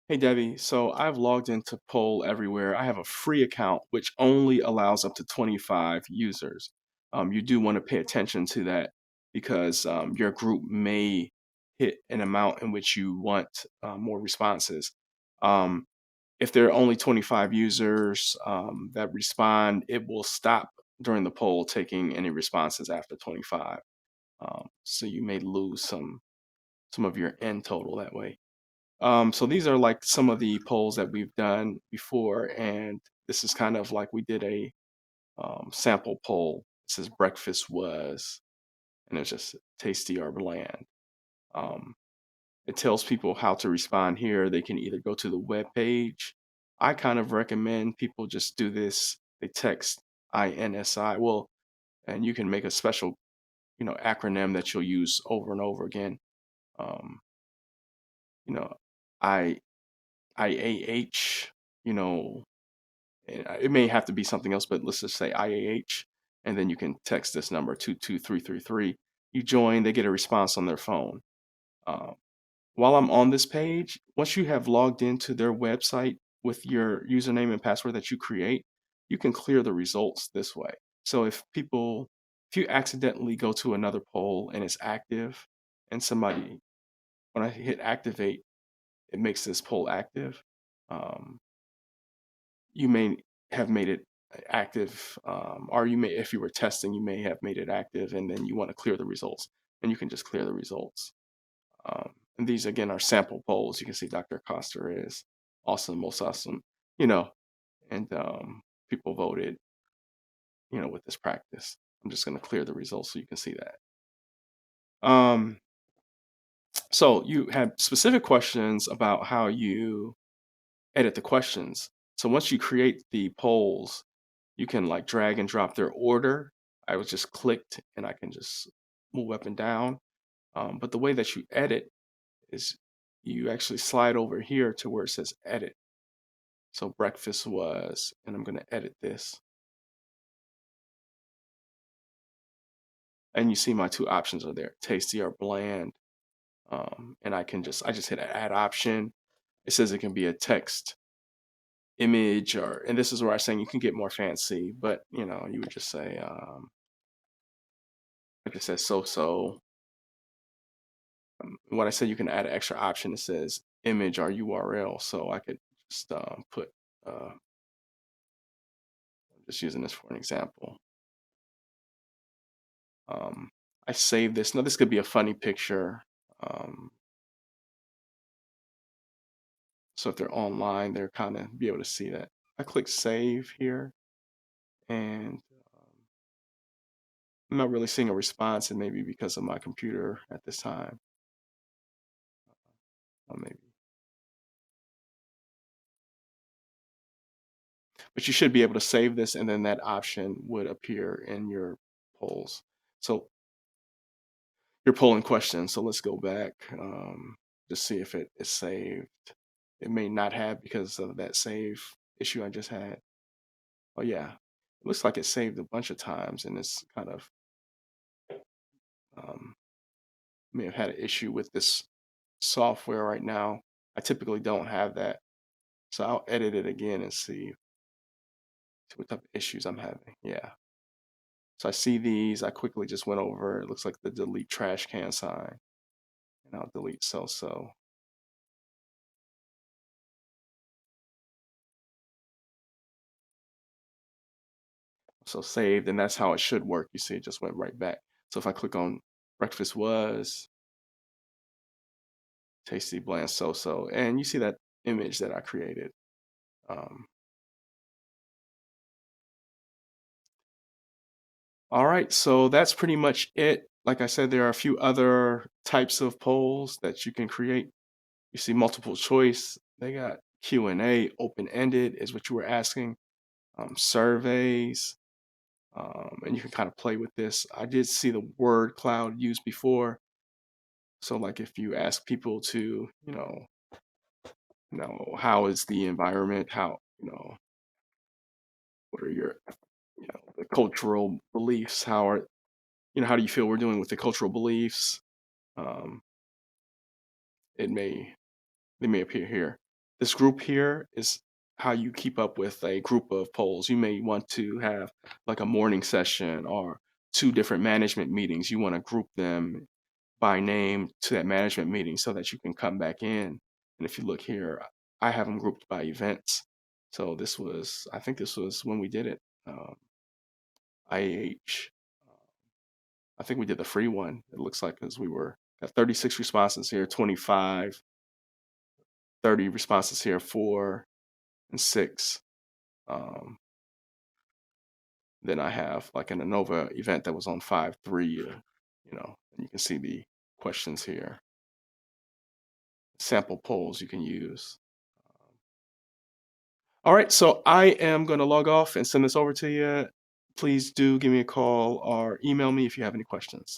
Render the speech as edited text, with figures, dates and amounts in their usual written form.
Hey Debbie, so I've logged into Poll Everywhere. I have a free account which only allows up to 25 users. You do want to pay attention to that because your group may hit an amount in which you want more responses. Um, if there are only 25 users that respond, it will stop during the poll taking any responses after 25. So you may lose some of your end total that way. So these are like some of the polls that we've done before, and this is kind of like we did a sample poll. This is breakfast was, and it's just tasty or bland. Um, it tells people how to respond here. They can either go to the web page. I kind of recommend people just do this. They text INSI. Well, and you can make a special, acronym that you'll use over and over again. Um, you know, I IAH. You know, it may have to be something else, but let's just say IAH, and then you can text this number 22333. You join, they get a response on their phone. Um, while I'm on this page, once you have logged into their website with your username and password that you create, you can clear the results this way. So if you accidentally go to another poll and it's active, and when I hit activate, it makes this poll active. Um, you may have made it active, or if you were testing, you may have made it active, and then you want to clear the results, and you can just clear the results. And these again are sample polls. You can see Dr. Coster is awesome, most awesome, you know, and people voted, with this practice. I'm just going to clear the results so you can see that. Um, so you have specific questions about how you edit the questions. So once you create the polls, you can like drag and drop their order. I was just clicked and I can just move up and down. But the way that you edit is you actually slide over here to where it says edit. So breakfast was, and I'm going to edit this. And you see my two options are there, tasty or bland. And I just hit add option. It says it can be a text, image, and this is where I'm saying you can get more fancy, but you would just say, like it says so. When I said you can add an extra option, it says image or URL. So I could just put, I'm just using this for an example. Um, I save this. Now, this could be a funny picture. Um, so if they're online, they're kind of be able to see that. I click save here, and I'm not really seeing a response, and maybe because of my computer at this time, maybe. But you should be able to save this, and then that option would appear in your polls. So your polling questions. So let's go back to see if it is saved. It may not have because of that save issue I just had. Oh yeah, it looks like it saved a bunch of times, and it's kind of um, may have had an issue with this software right now. I typically don't have that, so I'll edit it again and see what type of issues I'm having. Yeah. So I see these. I quickly just went over. It looks like the delete trash can sign, and I'll delete so. So saved, and that's how it should work. You see, it just went right back. So if I click on breakfast was tasty bland so, and you see that image that I created. Um, all right, so that's pretty much it. Like I said, there are a few other types of polls that you can create. You see multiple choice. They got Q&A, open-ended is what you were asking. Surveys, and you can kind of play with this. I did see the word cloud used before. So like if you ask people to, how is the environment? What are your, the cultural beliefs? How do you feel we're doing with the cultural beliefs? Um, it may, they may appear here. This group here is how you keep up with a group of polls. You may want to have like a morning session or two different management meetings. You want to group them by name to that management meeting so that you can come back in. And if you look here, I have them grouped by events. So I think this was when we did it. IAH. I think we did the free one. It looks like because we were at 36 responses here, 25, 30 responses here, 4 and 6. Um, then I have like an ANOVA event that was on 5-3, and you can see the questions here, sample polls you can use. All right, so I am going to log off and send this over to you. Please do give me a call or email me if you have any questions.